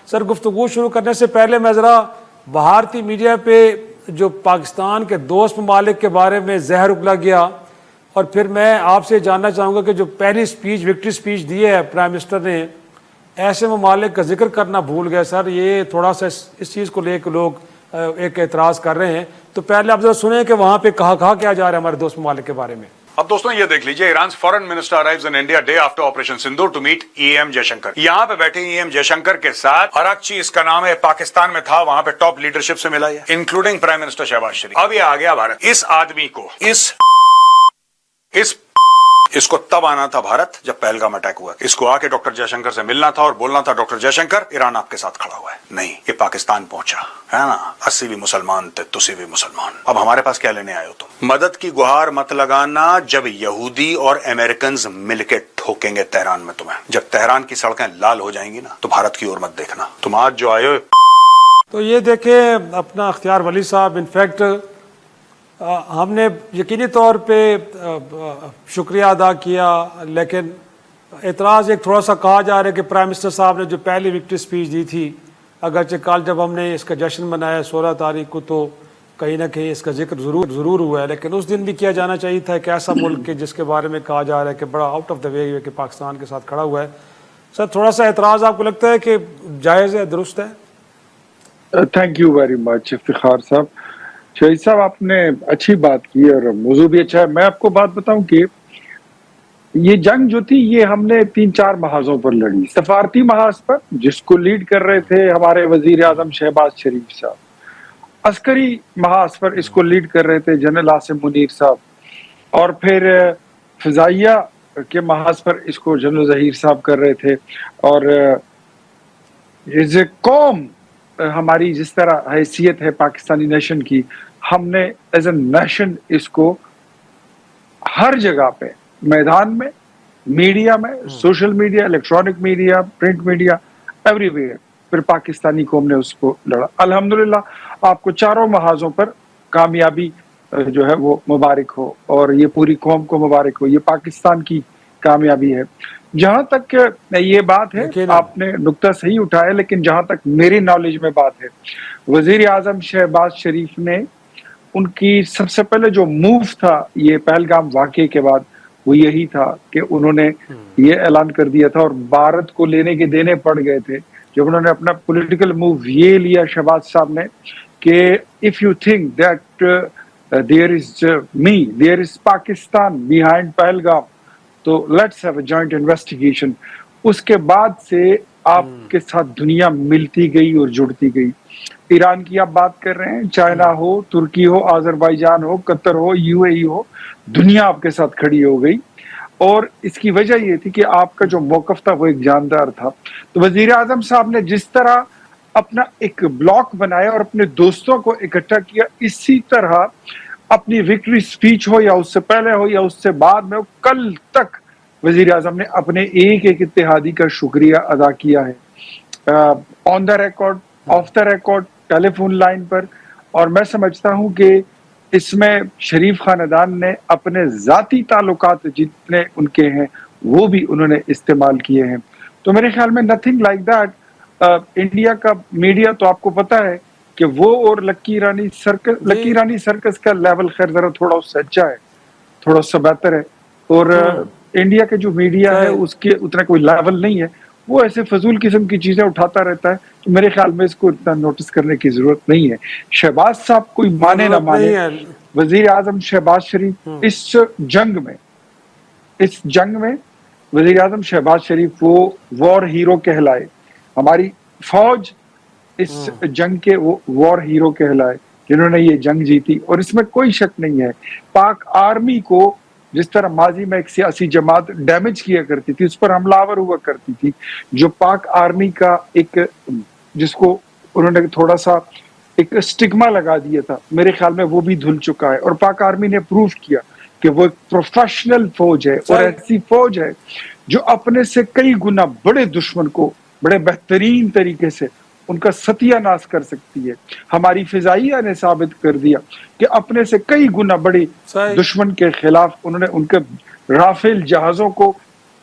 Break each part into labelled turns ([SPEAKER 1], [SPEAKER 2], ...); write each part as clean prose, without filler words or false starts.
[SPEAKER 1] سر گفتگو شروع کرنے سے پہلے میں ذرا بھارتی میڈیا پہ جو پاکستان کے دوست ممالک کے بارے میں زہر اگلا گیا، اور پھر میں آپ سے جاننا چاہوں گا کہ جو پہلی سپیچ وکٹری سپیچ دی ہے پرائم منسٹر نے، ایسے ممالک کا ذکر کرنا بھول گئے سر. یہ تھوڑا سا اس چیز کو لے کے لوگ ایک اعتراض کر رہے ہیں. تو پہلے آپ ذرا سنیں کہ وہاں پہ کہا کیا جا رہا ہے ہمارے دوست ممالک کے بارے میں.
[SPEAKER 2] اب دوستوں یہ دیکھ لیجئے، Iran foreign minister arrives in India day after operation Sindoor to meet E M Jaishankar. یہاں پہ بیٹھے ای ایم جے شنکر کے ساتھ اراکچی اس کا نام ہے، پاکستان میں تھا، وہاں پہ ٹاپ لیڈرشپ سے ملا ہے انکلوڈنگ پرائم منسٹر شہباز شریف. اب یہ آ گیا بھارت. اس آدمی کو اس کو تب آنا تھا بھارت جب پہلگام اٹیک ہوا. اس کو آ کے ڈاکٹر جے شنکر سے ملنا تھا اور بولنا تھا ڈاکٹر جے شنکر ایران آپ کے ساتھ کھڑا ہوا ہے. نہیں، یہ پاکستان پہنچا ہے نا. 80 بھی مسلمان تھے، تسی بھی مسلمان. اب ہمارے پاس کیا لینے آئے ہو تم؟ مدد کی گہار مت لگانا جب یہودی اور امریکنز مل کے ٹھوکیں گے تہران میں تمہیں. جب تہران کی سڑکیں لال ہو جائیں گی نا تو بھارت کی اور مت دیکھنا. تم آج جو آئے ہو.
[SPEAKER 1] تو یہ دیکھیں اپنا اختیار ولی صاحب، انفیکٹ ہم نے یقینی طور پہ شکریہ ادا کیا، لیکن اعتراض ایک تھوڑا سا کہا جا رہا ہے کہ پرائم منسٹر صاحب نے جو پہلی وکٹری سپیچ دی تھی، اگرچہ کل جب ہم نے اس کا جشن منایا 16 تاریخ کو تو کہیں نہ کہیں اس کا ذکر ضرور ہوا ہے، لیکن اس دن بھی کیا جانا چاہیے تھا. ایک ایسا ملک کے جس کے بارے میں کہا جا رہا ہے کہ بڑا آؤٹ آف دا وے ہے کہ پاکستان کے ساتھ کھڑا ہوا ہے. سر تھوڑا سا اعتراض آپ کو لگتا ہے کہ جائز ہے، درست ہے؟
[SPEAKER 3] Thank you very much Iftikhar صاحب. شہید صاحب آپ نے اچھی بات کی اور موضوع بھی اچھا ہے. میں آپ کو بات بتاؤں کہ یہ جنگ جو تھی یہ ہم نے 3-4 محاذوں پر لڑی. سفارتی محاذ پر جس کو لیڈ کر رہے تھے ہمارے وزیر اعظم شہباز شریف صاحب، عسکری محاذ پر اس کو لیڈ کر رہے تھے جنرل عاصم منیر صاحب، اور پھر فضائیہ کے محاذ پر اس کو جنرل ظہیر صاحب کر رہے تھے. اور ایز اے قوم ہماری جس طرح حیثیت ہے پاکستانی نیشن کی، ہم نے ایز اے نیشن اس کو ہر جگہ پہ، میدان میں، میڈیا میں، social media, electronic media, print media, every where, پھر پاکستانی قوم نے اس کو لڑا. الحمدللہ آپ کو چاروں محاذوں پر کامیابی جو ہے وہ مبارک ہو، اور یہ پوری قوم کو مبارک ہو. یہ پاکستان کی کامیابی ہے. جہاں تک یہ بات ہے، آپ نے نقطہ صحیح اٹھایا، لیکن جہاں تک میری نالج میں بات ہے، وزیر اعظم شہباز شریف نے ان کی سب سے پہلے جو موو تھا یہ پہلگام واقعے کے بعد، وہ یہی تھا کہ انہوں نے یہ اعلان کر دیا تھا، اور بھارت کو لینے کے دینے پڑ گئے تھے جب انہوں نے اپنا پولیٹیکل موو یہ لیا شہباز صاحب نے کہ if you think that there is Pakistan behind Pahalgam, تو let's have a joint investigation. اس کے بعد سے آپ کے ساتھ دنیا ملتی گئی اور جڑتی گئی. ایران کی آپ بات کر رہے ہیں، چائنا ہو، ترکی ہو، آذربائیجان ہو، قطر ہو، یو اے ای ہو، دنیا آپ کے ساتھ کھڑی ہو گئی. اور اس کی وجہ یہ تھی کہ آپ کا جو موقف تھا وہ ایک جاندار تھا. تو وزیر اعظم صاحب نے جس طرح اپنا ایک بلاک بنایا اور اپنے دوستوں کو اکٹھا کیا، اسی طرح اپنی وکٹری سپیچ ہو یا اس سے پہلے ہو یا اس سے بعد میں ہو، کل تک وزیر اعظم نے اپنے ایک اتحادی کا شکریہ ادا کیا ہے، on the record, off the record, telephone line پر. اور میں سمجھتا ہوں کہ اس میں شریف خاندان نے اپنے ذاتی تعلقات جتنے ان کے ہیں وہ بھی انہوں نے استعمال کیے ہیں. تو میرے خیال میں نتھنگ لائک دیٹ. انڈیا کا میڈیا تو آپ کو پتا ہے کہ وہ اور لکی رانی سرکس کا لیول خیر ذرا تھوڑا اس سے اچھا ہے، تھوڑا سا بہتر ہے. اور انڈیا کے جو میڈیا ہے اس کے اتنا کوئی لیول نہیں ہے. وہ ایسے فضول قسم کی چیزیں اٹھاتا رہتا ہے. تو میرے خیال میں اس کو اتنا نوٹس کرنے کی ضرورت نہیں ہے. شہباز صاحب کوئی مانے نہ مانے، وزیر اعظم شہباز شریف اس جنگ میں وزیر اعظم شہباز شریف وہ وار ہیرو کہلائے. ہماری فوج اس جنگ کے وہ وار ہیرو کہلائے جنہوں نے یہ جنگ جیتی. اور اس میں کوئی شک نہیں ہے، پاک آرمی کو جس طرح ماضی میں ایک سیاسی جماعت ڈیمیج کیا کرتی تھی، اس پر حملہ آور ہوا کرتی تھی، جو پاک آرمی کا ایک جس کو انہوں نے تھوڑا سا ایک سٹگما لگا دیا تھا، میرے خیال میں وہ بھی دھل چکا ہے. اور پاک آرمی نے پروف کیا کہ وہ ایک پروفیشنل فوج ہے، اور ایسی فوج ہے جو اپنے سے کئی گنا بڑے دشمن کو بڑے بہترین طریقے سے ان کا ستیہ ناش کر سکتی ہے. ہماری فضائیہ نے ثابت کر دیا کہ اپنے سے کئی گنا بڑی دشمن کے خلاف انہوں نے ان کے رافیل جہازوں کو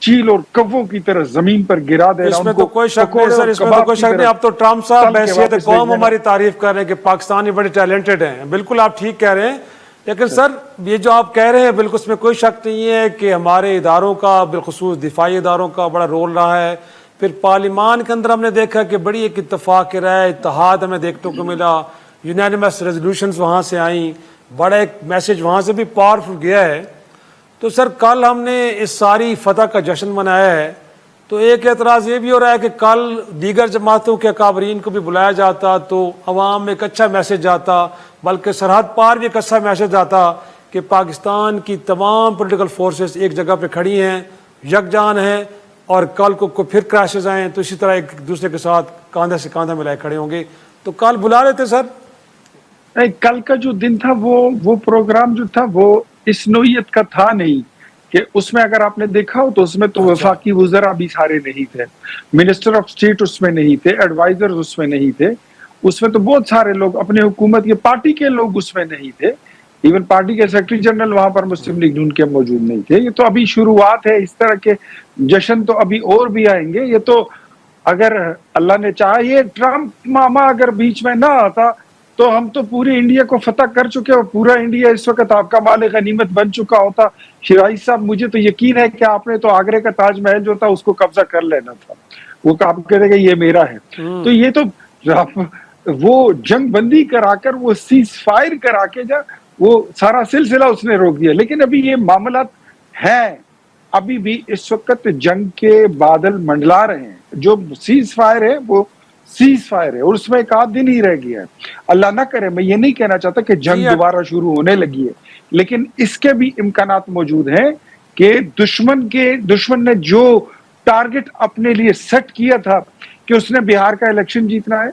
[SPEAKER 3] چیل اور کبوں کی طرح زمین پر گرا دے رہا
[SPEAKER 1] اس میں تو کوئی شک نہیں سر، اس میں تو کوئی شک نہیں. اب تو ٹرمپ صاحب بحیثیت قوم ہماری تعریف کر رہے ہیں کہ پاکستانی بڑے ٹیلنٹڈ ہیں. بالکل آپ ٹھیک کہہ رہے ہیں، لیکن سر یہ جو آپ کہہ رہے ہیں بالکل اس میں کوئی شک نہیں ہے کہ ہمارے اداروں کا، بالخصوص دفاعی اداروں کا بڑا رول رہا ہے. پھر پارلیمان کے اندر ہم نے دیکھا کہ بڑی ایک اتفاق رائے، اتحاد ہمیں دیکھنے کو ملا، یونانیمس ریزولوشنز وہاں سے آئیں، بڑا ایک میسج وہاں سے بھی پاورفل گیا ہے. تو سر کل ہم نے اس ساری فتح کا جشن منایا ہے، تو ایک اعتراض یہ بھی ہو رہا ہے کہ کل دیگر جماعتوں کے اکابرین کو بھی بلایا جاتا تو عوام میں ایک اچھا میسج آتا، بلکہ سرحد پار بھی ایک اچھا میسج آتا کہ پاکستان کی تمام پولیٹیکل فورسز ایک جگہ پہ کھڑی ہیں، یکجان ہیں، اور کل کو پھر کریشز آئیں تو اسی طرح ایک دوسرے کے ساتھ کاندھے سے کاندھا ملائے کھڑے ہوں گے. تو کل بلا لیتے سر.
[SPEAKER 3] کل کا جو دن تھا وہ پروگرام جو تھا وہ اس نوعیت کا تھا نہیں کہ اس میں اگر آپ نے دیکھا ہو تو اس میں تو وفاقی وزراء بھی سارے نہیں تھے، منسٹر آف اسٹیٹ اس میں نہیں تھے، ایڈوائزر اس میں نہیں تھے، اس میں تو بہت سارے لوگ اپنے حکومت کے پارٹی کے لوگ اس میں نہیں تھے، ایون پارٹی کے سیکرٹری جنرل وہاں پر مسلم لیگ نون کے موجود نہیں تھے. یہ تو ابھی شروعات ہے، اس طرح کے جشن تو ابھی اور بھی آئیں گے. یہ تو اگر اللہ نے چاہا یہ ٹرمپ ماما اگر بیچ میں نہ آتا تو ہم تو پورے انڈیا کو فتح کر چکے اور پورا انڈیا اس وقت آپ کا مال غنیمت بن چکا ہوتا. شیرائی صاحب مجھے تو یقین ہے کہ آپ نے تو آگرے کا تاج محل جو تھا اس کو قبضہ کر لینا تھا، وہ آپ کہتے کہ یہ میرا ہے. تو یہ تو وہ جنگ بندی کرا کر، وہ سیز فائر کرا کے وہ سارا سلسلہ اس نے روک دیا. لیکن ابھی یہ معاملات ہیں، ابھی بھی اس وقت جنگ کے بادل منڈلا رہے ہیں. جو سیز فائر ہے وہ سیز فائر ہے اور اس میں ایک آدھ دن ہی رہ گیا ہے. اللہ نہ کرے، میں یہ نہیں کہنا چاہتا کہ جنگ دوبارہ شروع ہونے لگی ہے، لیکن اس کے بھی امکانات موجود ہیں کہ دشمن نے جو ٹارگٹ اپنے لیے سیٹ کیا تھا کہ اس نے بہار کا الیکشن جیتنا ہے،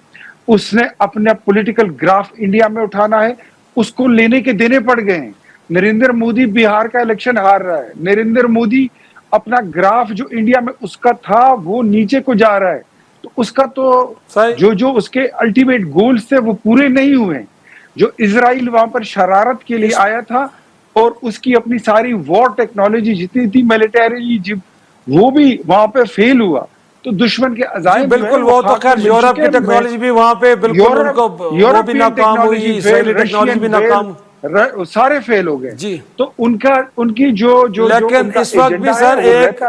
[SPEAKER 3] اس نے اپنا پولیٹیکل گراف انڈیا میں اٹھانا ہے، اس کو لینے کے دینے پڑ گئے ہیں. نریندر مودی بہار کا الیکشن ہار رہا ہے، نریندر مودی اپنا گراف جو انڈیا میں اس کا تھا وہ نیچے کو جا رہا ہے. تو اس کا تو جو اس کے الٹیمیٹ گولز تھے وہ پورے نہیں ہوئے. جو اسرائیل وہاں پر شرارت کے لیے آیا تھا اور اس کی اپنی ساری وار ٹیکنالوجی جتنی تھی ملٹری، وہ بھی وہاں پہ فیل ہوا. تو دشمن کے عزائم
[SPEAKER 1] بالکل، وہ تو خیر یورپ کی ٹیکنالوجی بھی وہاں پہ بالکل ان کو وہ بھی ناکام ہوئی، اسرائیلی ٹیکنالوجی بھی ناکام،
[SPEAKER 3] سارے فیل ہو گئے.
[SPEAKER 1] جی.
[SPEAKER 3] تو ان کی جو
[SPEAKER 1] لیکن اس وقت بھی سر ایک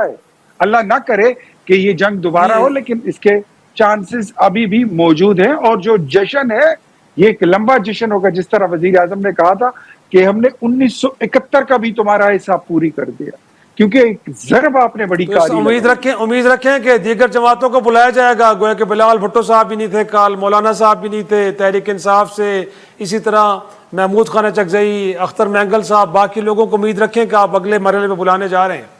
[SPEAKER 3] اللہ نہ کرے کہ یہ جنگ دوبارہ ہو، لیکن اس کے چانسز ابھی بھی موجود ہیں. اور جو جشن ہے یہ ایک لمبا جشن ہوگا، جس طرح وزیر اعظم نے کہا تھا کہ ہم نے 1971 کا بھی تمہارا حساب پوری کر دیا، کیونکہ ایک ضرب آپ نے بڑی کاری.
[SPEAKER 1] امید رکھیں کہ دیگر جماعتوں کو بلایا جائے گا. گویا کہ بلال بھٹو صاحب بھی نہیں تھے کال، مولانا صاحب بھی نہیں تھے تحریک انصاف سے، اسی طرح محمود خانہ چکزئی، اختر مینگل صاحب، باقی لوگوں کو امید رکھیں کہ آپ اگلے مرحلے میں بلانے جا رہے ہیں.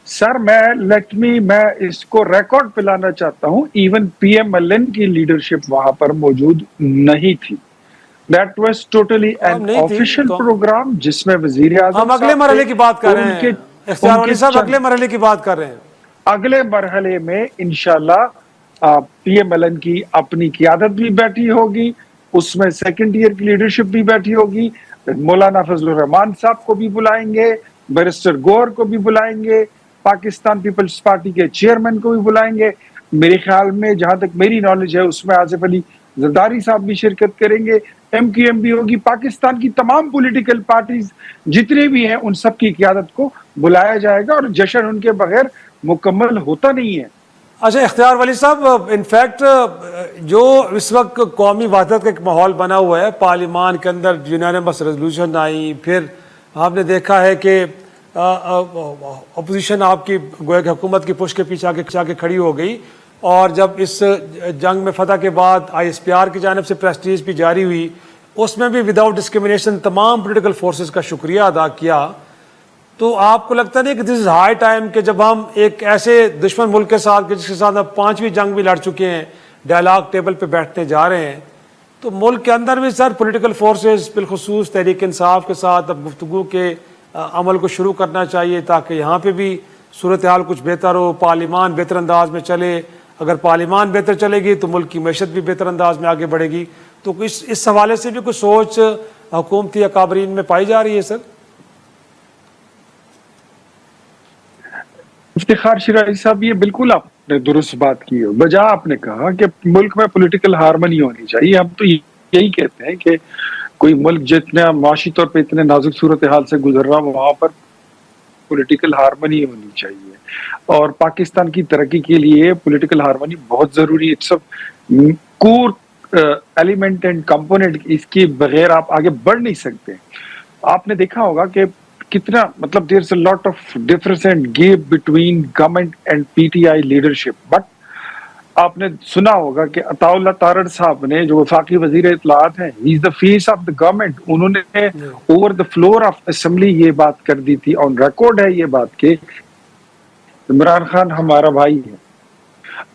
[SPEAKER 3] سر میں اس کو ریکارڈ پہ لانا چاہتا ہوں، even P M L N کی لیڈرشپ وہاں پر موجود نہیں تھی. That was totally an official programme جس میں وزیر اعظم
[SPEAKER 1] ہم اگلے مرحلے کی بات کر رہے ہیں. اختیار ولی صاحب اگلے مرحلے کی بات کر رہے ہیں.
[SPEAKER 3] اگلے مرحلے میں انشاءاللہ پی ایم ایل این کی اپنی قیادت بھی بیٹھی ہوگی، اس میں سیکنڈ ایئر کی لیڈرشپ بھی بیٹھی ہوگی. مولانا فضل الرحمان صاحب کو بھی بلائیں گے، بیرسٹر گور کو بھی بلائیں گے، پاکستان پیپلز پارٹی کے چیئرمین کو بھی بلائیں گے. میرے خیال میں جہاں تک میری نالج ہے اس میں آصف علی زرداری صاحب بھی شرکت کریں گے، ایم کیو ایم بھی ہوگی. پاکستان کی تمام پولیٹیکل پارٹیز جتنے بھی ہیں ان سب کی قیادت کو بلایا جائے گا، اور جشن ان کے بغیر مکمل ہوتا نہیں ہے.
[SPEAKER 1] اچھا اختیار ولی صاحب، انفیکٹ جو اس وقت قومی وحدت کا ایک ماحول بنا ہوا ہے، پارلیمان کے اندر یونانیمس ریزولوشن آئی، پھر آپ نے دیکھا ہے کہ اپوزیشن آپ کی گویا کہ حکومت کی پش کے پیچھے آگے کھڑی ہو گئی، اور جب اس جنگ میں فتح کے بعد آئی ایس پی آر کی جانب سے پریسٹیج بھی جاری ہوئی، اس میں بھی وداؤٹ ڈسکریمنیشن تمام پولیٹیکل فورسز کا شکریہ ادا کیا. تو آپ کو لگتا نہیں کہ دس از ہائی ٹائم کہ جب ہم ایک ایسے دشمن ملک کے ساتھ جس کے ساتھ ہم 5ویں جنگ بھی لڑ چکے ہیں، ڈائلاگ ٹیبل پہ بیٹھنے جا رہے ہیں، تو ملک کے اندر بھی سر پولیٹیکل فورسز بالخصوص تحریک انصاف کے ساتھ اب گفتگو کے عمل کو شروع کرنا چاہیے تاکہ یہاں پہ بھی صورتحال کچھ بہتر ہو، پارلیمان بہتر انداز میں چلے. اگر پارلیمان بہتر چلے گی تو ملک کی معیشت بھی بہتر انداز میں آگے بڑھے گی. تو اس حوالے سے بھی کچھ سوچ حکومتی اکابرین میں پائی جا رہی ہے سر؟
[SPEAKER 3] افتخار شیرازی صاحب یہ بالکل آپ نے درست بات کی ہے. بجا آپ نے کہا کہ ملک میں پولیٹیکل ہارمنی ہونی چاہیے. ہم تو یہی کہتے ہیں کہ کوئی ملک جتنا معاشی طور پہ اتنے نازک صورتحال سے گزر رہا وہاں پر پولیٹیکل ہارمنی ہونی چاہیے, اور پاکستان کی ترقی کے لیے پولیٹیکل ہارمنی بہت ضروری ہے. It's core element and component. اس کے بغیر آپ آگے بڑھ نہیں سکتے. آپ نے دیکھا ہوگا کہ کتنا مطلب there is a lot of difference and gap between government and P T I leadership. But آپ نے سنا ہوگا کہ عطا اللہ تارڑ صاحب نے جو وفاقی وزیر اطلاعات ہیں, he is the face of the government. انہوں نے over the floor of assembly یہ بات کر دی تھی, آن ریکارڈ ہے یہ بات کہ عمران خان ہمارا بھائی ہے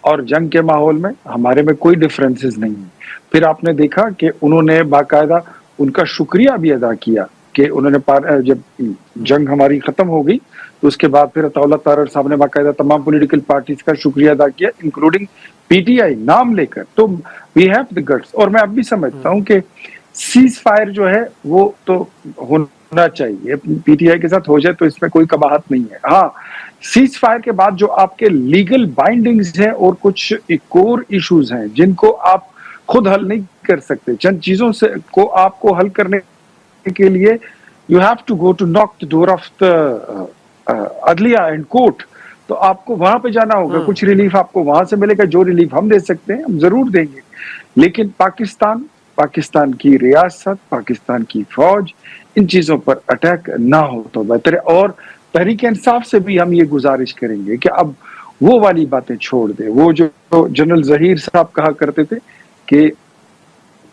[SPEAKER 3] اور جنگ کے ماحول میں ہمارے میں کوئی ڈفرینسز نہیں ہے. پھر آپ نے دیکھا کہ انہوں نے باقاعدہ ان کا شکریہ بھی ادا کیا کہ انہوں نے جب جنگ ہماری ختم ہو گئی تو اس کے بعد پھر عطا اللہ تارڑ صاحب نے باقاعدہ تمام پولیٹیکل پارٹیز کا شکریہ ادا کیا, انکلوڈنگ پی ٹی آئی نام لے کر. تو وی ہیو دی گٹس. اور میں اب بھی سمجھتا ہوں کہ سیز فائر جو ہے وہ تو ہونا چاہیے, پی ٹی آئی کے ساتھ ہو جائے تو اس میں کوئی قباحت نہیں ہے. ہاں, سیز فائر کے بعد جو آپ کے لیگل بائنڈنگز ہیں اور کچھ کور ایشوز ہیں جن کو آپ خود حل نہیں کر سکتے, چند چیزوں سے کو آپ کو حل کرنے کے لیے you have to go to knock the door of the عدلیہ اینڈ کورٹ. تو آپ کو وہاں پہ جانا ہوگا. کچھ ریلیف آپ کو وہاں سے ملے گا. جو ریلیف ہم دے سکتے ہیں ہم ضرور دیں گے. لیکن پاکستان کی ریاست, پاکستان کی فوج, ان چیزوں پر اٹیک نہ ہو تو بہتر ہے. اور تحریک انصاف سے بھی ہم یہ گزارش کریں گے کہ اب وہ والی باتیں چھوڑ دے. وہ جو جنرل ظہیر صاحب کہا کرتے تھے کہ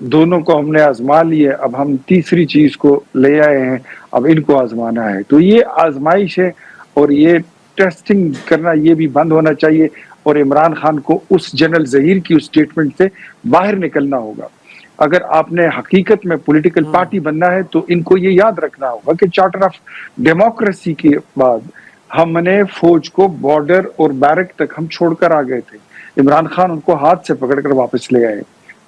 [SPEAKER 3] دونوں کو ہم نے آزما لیے, اب ہم تیسری چیز کو لے آئے ہیں, اب ان کو آزمانا ہے. تو یہ آزمائش ہے اور یہ ٹیسٹنگ کرنا یہ بھی بند ہونا چاہیے. اور عمران خان کو اس جنرل ظہیر کی اس سٹیٹمنٹ سے باہر نکلنا ہوگا. اگر آپ نے حقیقت میں پولیٹیکل پارٹی بننا ہے تو ان کو یہ یاد رکھنا ہوگا کہ چارٹر آف ڈیموکریسی کے بعد ہم نے فوج کو بارڈر اور بیرک تک ہم چھوڑ کر آ گئے تھے. عمران خان ان کو ہاتھ سے پکڑ کر واپس لے آئے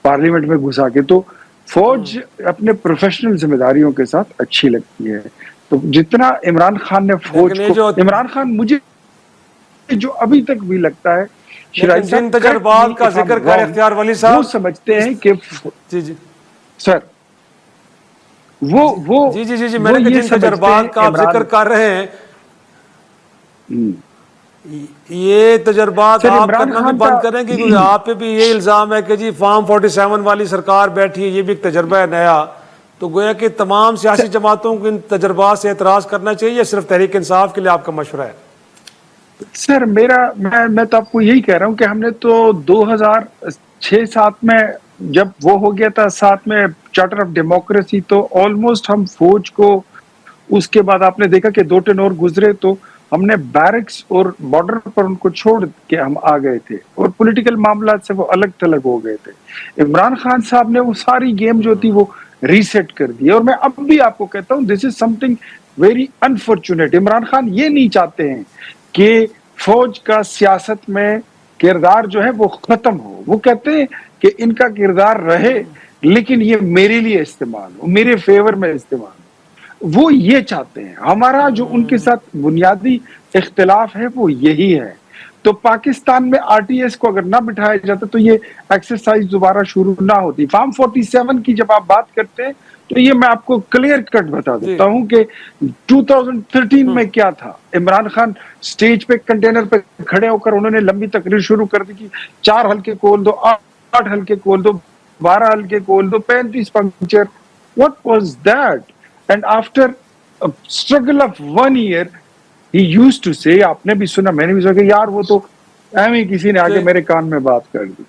[SPEAKER 3] پارلیمنٹ میں گھسا کے. تو فوج اپنے پروفیشنل ذمہ داریوں کے ساتھ اچھی لگتی ہے. تو جتنا عمران خان نے فوج کو, عمران خان مجھے جو ابھی تک بھی لگتا ہے
[SPEAKER 1] جن تجربات کا ذکر کر اختیار ولی صاحب,
[SPEAKER 3] وہ سمجھتے ہیں کہ
[SPEAKER 1] جی
[SPEAKER 3] سر وہ
[SPEAKER 1] جی میں نے جن تجربات کا آپ ذکر کر رہے ہیں یہ تجربات آپ کرنا بھی بند کریں گے, کیونکہ آپ پہ بھی یہ الزام ہے کہ جی فارم 47 والی سرکار بیٹھی ہے, یہ بھی ایک تجربہ ہے نیا. تو گویا کہ تمام سیاسی جماعتوں کو ان تجربات سے اعتراض کرنا چاہیے یا صرف تحریک انصاف کے لیے آپ کا مشورہ ہے؟
[SPEAKER 3] سر میں تو آپ کو یہی کہہ رہا ہوں کہ ہم نے تو 2006-7 میں جب وہ ہو گیا تھا 7 میں چارٹر آف ڈیموکریسی, تو آلموسٹ ہم فوج کو, اس کے بعد آپ نے دیکھا کہ 2 ٹرم اور گزرے تو ہم نے بیرکس اور بارڈر پر ان کو چھوڑ کے ہم آ گئے تھے اور پولیٹیکل معاملات سے وہ الگ تھلگ ہو گئے تھے. عمران خان صاحب نے وہ ساری گیم جو تھی وہ ریسیٹ کر دی. اور میں اب بھی آپ کو کہتا ہوں this is something very unfortunate. Imran Khan یہ نہیں چاہتے ہیں کہ فوج کا سیاست میں کردار جو ہے وہ ختم ہو. وہ کہتے ہیں کہ ان کا کردار رہے لیکن یہ میرے لیے استعمال ہو, میرے فیور میں استعمال ہو. وہ یہ چاہتے ہیں. ہمارا جو ان کے ساتھ بنیادی اختلاف ہے وہ یہی ہے. تو پاکستان میں آر ٹی ایس کو اگر نہ بٹھایا جاتا تو یہ ایکسرسائز دوبارہ شروع نہ ہوتی. فارم 47 کی جب آپ بات کرتے ہیں تو یہ میں آپ کو کلیئر کٹ بتا دیتا ہوں کہ 2013 میں کیا تھا. عمران خان سٹیج پہ کنٹینر پہ کھڑے ہو کر انہوں نے لمبی تقریر شروع کر دی کہ 4 حلقے کھول دو, 8 حلقے کھول دو, 12 حلقے کھول دو, 35 puncture. What was that? And after a struggle of 1 year, he used to say, آپ نے بھی سنا میں نے بھی سنا کہ یار وہ تو ایویں کسی نے آگے میرے کان میں بات کر دی.